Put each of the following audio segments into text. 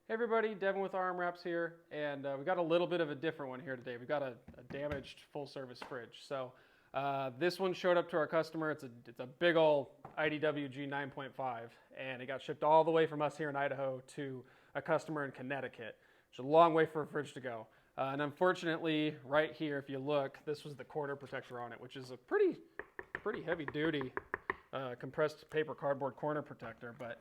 Hey everybody, Devin with RM Wraps here, and we got a little bit of a different one here today. We've got a damaged full-service fridge. So this one showed up to our customer. It's a big old IDW G9.5, and it got shipped all the way from us here in Idaho to a customer in Connecticut. It's a long way for a fridge to go. And unfortunately, right here, if you look, this was the corner protector on it, which is a pretty heavy-duty compressed paper cardboard corner protector, but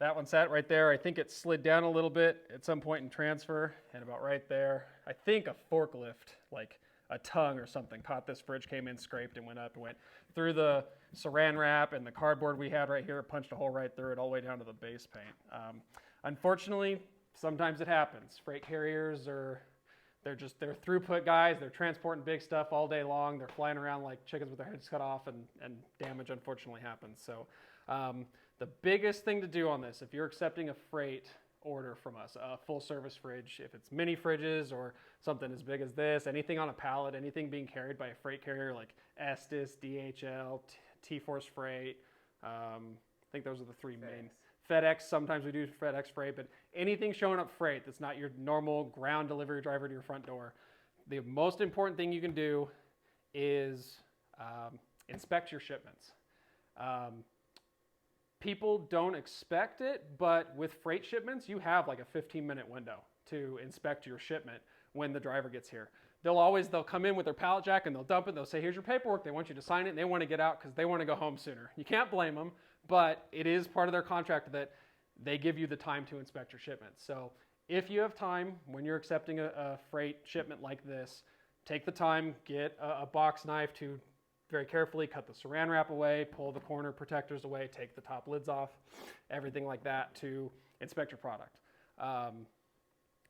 that one sat right there. I think it slid down a little bit at some point in transfer, and about right there, I think a forklift, like a tongue or something, caught this fridge, came in, scraped, and went up and went through the saran wrap and the cardboard we had right here, punched a hole right through it all the way down to the base paint. Unfortunately, sometimes it happens. Freight carriers they're throughput guys. They're transporting big stuff all day long. They're flying around like chickens with their heads cut off, and damage unfortunately happens. So the biggest thing to do on this, if you're accepting a freight order from us, a full service fridge, if it's mini fridges or something as big as this, anything on a pallet, anything being carried by a freight carrier like Estes, DHL, T-Force Freight, I think those are the three main. FedEx, sometimes we do FedEx Freight, but anything showing up freight that's not your normal ground delivery driver to your front door, the most important thing you can do is inspect your shipments. People don't expect it, but with freight shipments, you have like a 15-minute window to inspect your shipment when the driver gets here. They'll come in with their pallet jack and they'll dump it. They'll say, here's your paperwork. They want you to sign it, and they want to get out because they want to go home sooner. You can't blame them, but it is part of their contract that they give you the time to inspect your shipments. So if you have time when you're accepting a freight shipment like this, take the time, get a box knife to very carefully cut the saran wrap away, pull the corner protectors away, take the top lids off, everything like that to inspect your product.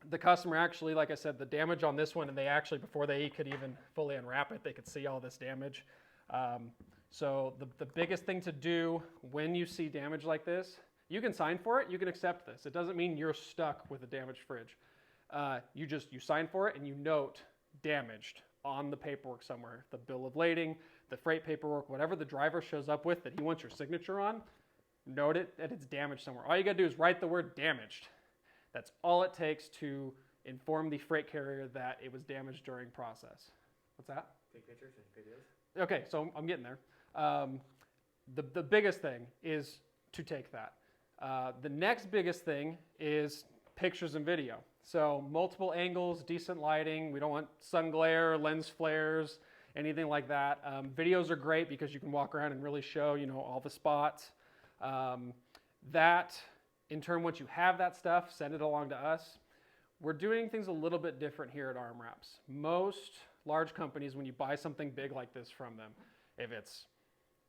The customer actually, like I said, the damage on this one, and they actually, before they could even fully unwrap it, they could see all this damage. So the biggest thing to do when you see damage like this, you can sign for it, you can accept this. It doesn't mean you're stuck with a damaged fridge. You sign for it and you note damaged on the paperwork somewhere, the bill of lading, the freight paperwork, whatever the driver shows up with that he wants your signature on, note it that it's damaged somewhere. All you gotta do is write the word damaged. That's all it takes to inform the freight carrier that it was damaged during process. What's that? Take pictures and videos. Okay, so I'm getting there. The biggest thing is to take that. The next biggest thing is pictures and video. So multiple angles, decent lighting. We don't want sun glare, lens flares, anything like that. Videos are great because you can walk around and really show, all the spots. In turn, once you have that stuff, send it along to us. We're doing things a little bit different here at RM Wraps. Most large companies, when you buy something big like this from them, if it's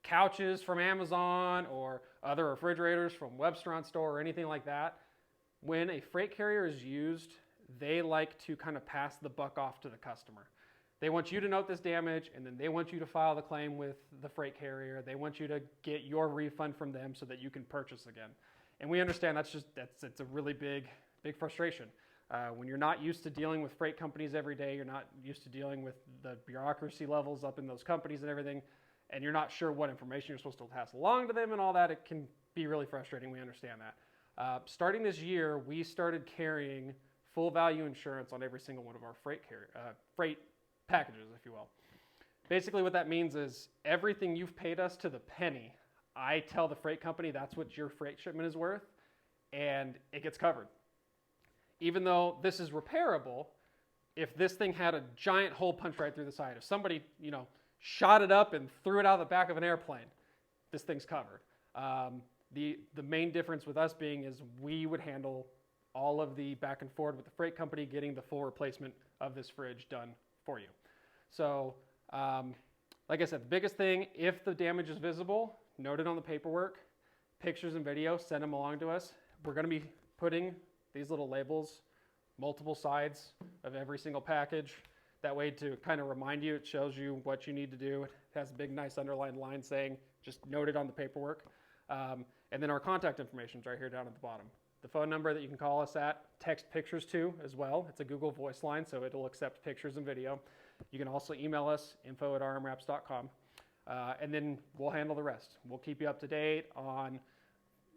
couches from Amazon or other refrigerators from Webster on Store or anything like that, when a freight carrier is used, they like to kind of pass the buck off to the customer. They want you to note this damage, and then they want you to file the claim with the freight carrier. They want you to get your refund from them so that you can purchase again. And we understand it's a really big frustration. When you're not used to dealing with freight companies every day, you're not used to dealing with the bureaucracy levels up in those companies and everything, and you're not sure what information you're supposed to pass along to them and all that, it can be really frustrating. We understand that. Starting this year, we started carrying full value insurance on every single one of our freight packages, if you will. Basically what that means is everything you've paid us to the penny, I tell the freight company that's what your freight shipment is worth, and it gets covered. Even though this is repairable, if this thing had a giant hole punched right through the side, if somebody, shot it up and threw it out of the back of an airplane, this thing's covered. The main difference with us being is we would handle all of the back and forth with the freight company, getting the full replacement of this fridge done for you. So, like I said, the biggest thing, if the damage is visible, note it on the paperwork, pictures and video, send them along to us. We're going to be putting these little labels, multiple sides of every single package. That way, to kind of remind you, it shows you what you need to do. It has a big, nice underlined line saying, just note it on the paperwork. And then our contact information is right here down at the bottom. The phone number that you can call us at, text pictures to as well. It's a Google Voice line, so it'll accept pictures and video. You can also email us, info@rmwraps.com. And then we'll handle the rest. We'll keep you up to date on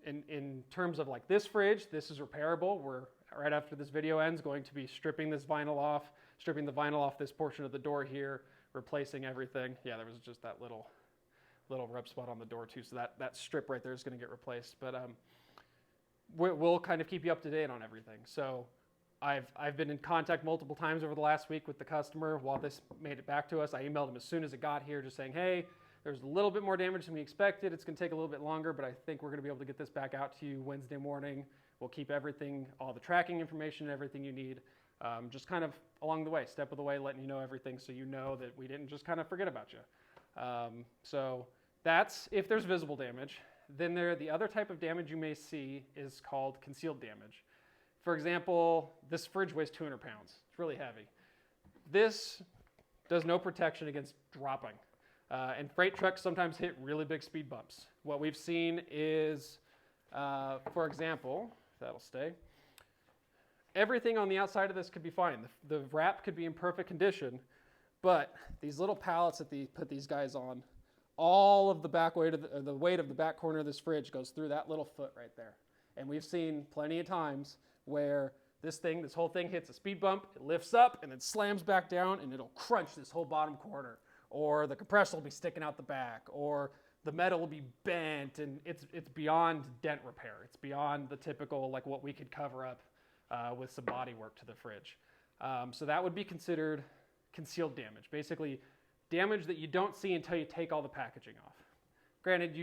in terms of like this fridge, this is repairable. We're right after this video ends going to be stripping the vinyl off this portion of the door here, replacing everything. Yeah, there was just that little rub spot on the door too, so that strip right there is going to get replaced. But we'll kind of keep you up to date on everything. So I've been in contact multiple times over the last week with the customer while this made it back to us. I emailed him as soon as it got here, just saying, hey, there's a little bit more damage than we expected. It's going to take a little bit longer, but I think we're going to be able to get this back out to you Wednesday morning. We'll keep everything, all the tracking information, everything you need, just kind of along the way, step of the way, letting you know everything so you know that we didn't just kind of forget about you. So that's if there's visible damage. Then the other type of damage you may see is called concealed damage. For example, this fridge weighs 200 pounds. It's really heavy. This does no protection against dropping. And freight trucks sometimes hit really big speed bumps. What we've seen is, for example, if that'll stay, everything on the outside of this could be fine. The wrap could be in perfect condition, but these little pallets that they put these guys on, all of the back weight of the weight of the back corner of this fridge goes through that little foot right there. And we've seen plenty of times where this whole thing hits a speed bump, it lifts up and then slams back down and it'll crunch this whole bottom corner. Or the compressor will be sticking out the back, or the metal will be bent, and it's beyond dent repair. It's beyond the typical, like what we could cover up with some body work to the fridge. So that would be considered concealed damage. Basically, damage that you don't see until you take all the packaging off. Granted,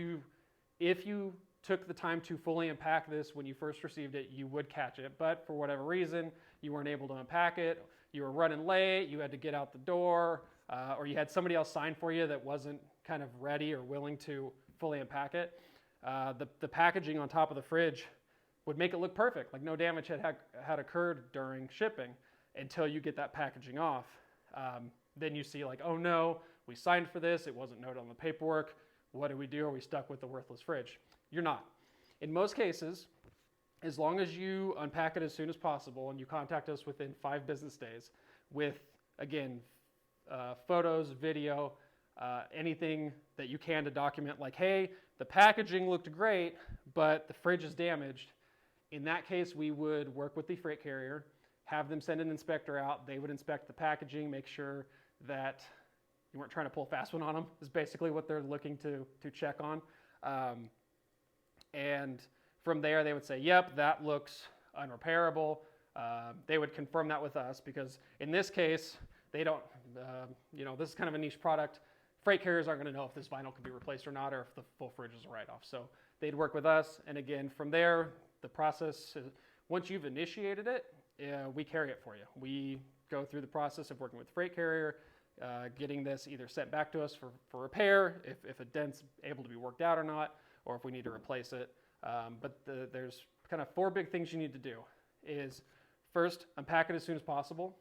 if you took the time to fully unpack this when you first received it, you would catch it, but for whatever reason, you weren't able to unpack it, you were running late, you had to get out the door, or you had somebody else sign for you that wasn't kind of ready or willing to fully unpack it, the packaging on top of the fridge would make it look perfect, like no damage had occurred during shipping until you get that packaging off. Then you see like, oh no, we signed for this, it wasn't noted on the paperwork, what do we do? Are we stuck with the worthless fridge? You're not. In most cases, as long as you unpack it as soon as possible and you contact us within 5 business days with, again, photos, video, anything that you can to document like, hey, the packaging looked great, but the fridge is damaged. In that case, we would work with the freight carrier, have them send an inspector out. They would inspect the packaging, make sure that you weren't trying to pull a fast one on them, is basically what they're looking to check on. And from there, they would say, yep, that looks unrepairable. They would confirm that with us because in this case, they don't, this is kind of a niche product. Freight carriers aren't going to know if this vinyl can be replaced or not, or if the full fridge is a write-off. So they'd work with us. And again, from there, the process, once you've initiated it, we carry it for you. We go through the process of working with the freight carrier, getting this either sent back to us for repair, if a dent's able to be worked out or not, or if we need to replace it. But there's kind of 4 big things you need to do. Is first, unpack it as soon as possible.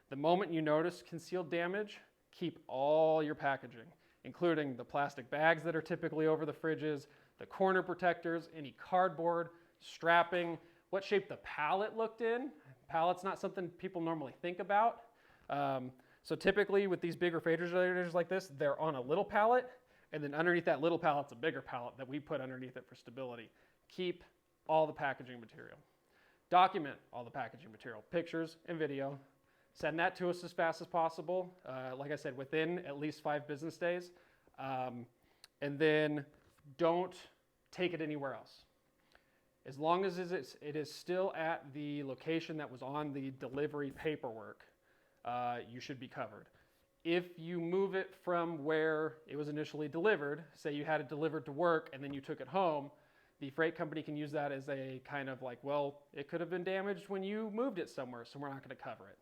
The moment you notice concealed damage, keep all your packaging, including the plastic bags that are typically over the fridges, the corner protectors, any cardboard, strapping, what shape the pallet looked in. Pallet's not something people normally think about. So typically with these big refrigerators like this, they're on a little pallet, and then underneath that little pallet's a bigger pallet that we put underneath it for stability. Keep all the packaging material. Document all the packaging material, pictures and video. Send that to us as fast as possible, like I said, within at least 5 business days. And then don't take it anywhere else. As long as it is still at the location that was on the delivery paperwork, you should be covered. If you move it from where it was initially delivered, say you had it delivered to work and then you took it home, the freight company can use that as a kind of like, well, it could have been damaged when you moved it somewhere, so we're not going to cover it.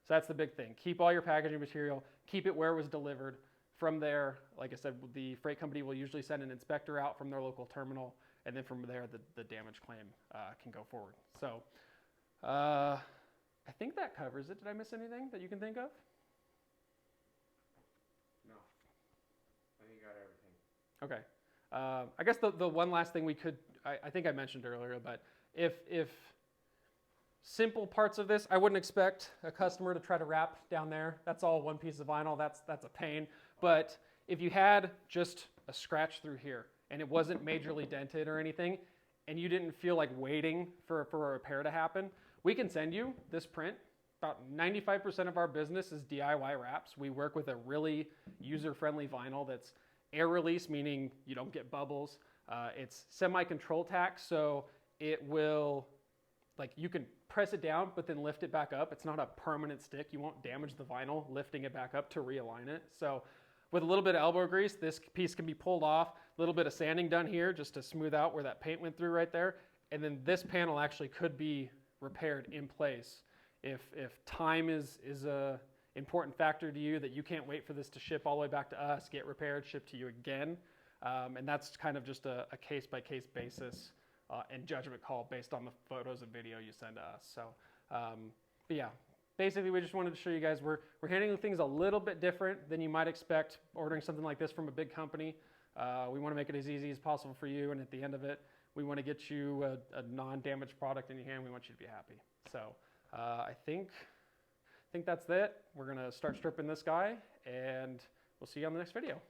So that's the big thing. Keep all your packaging material, keep it where it was delivered. From there, like I said, the freight company will usually send an inspector out from their local terminal, and then from there, the damage claim can go forward. So I think that covers it. Did I miss anything that you can think of? No. I think you got everything. Okay. I guess the one last thing we could, I think I mentioned earlier, but if simple parts of this, I wouldn't expect a customer to try to wrap down there. That's all one piece of vinyl. That's a pain. But if you had just a scratch through here and it wasn't majorly dented or anything, and you didn't feel like waiting for a repair to happen, we can send you this print. About 95% of our business is DIY wraps. We work with a really user-friendly vinyl that's air release, meaning you don't get bubbles. It's semi-control tack, so it will, like, you can press it down but then lift it back up. It's not a permanent stick. You won't damage the vinyl lifting it back up to realign it. So with a little bit of elbow grease, this piece can be pulled off. A little bit of sanding done here just to smooth out where that paint went through right there. And then this panel actually could be repaired in place. If time is a important factor to you, that you can't wait for this to ship all the way back to us, get repaired, shipped to you again. And that's kind of just a case-by-case basis and judgment call based on the photos and video you send to us. So, but yeah, basically we just wanted to show you guys we're handling things a little bit different than you might expect ordering something like this from a big company. We want to make it as easy as possible for you, and at the end of it, we want to get you a non-damaged product in your hand. We want you to be happy. So I think that's it. We're going to start stripping this guy, and we'll see you on the next video.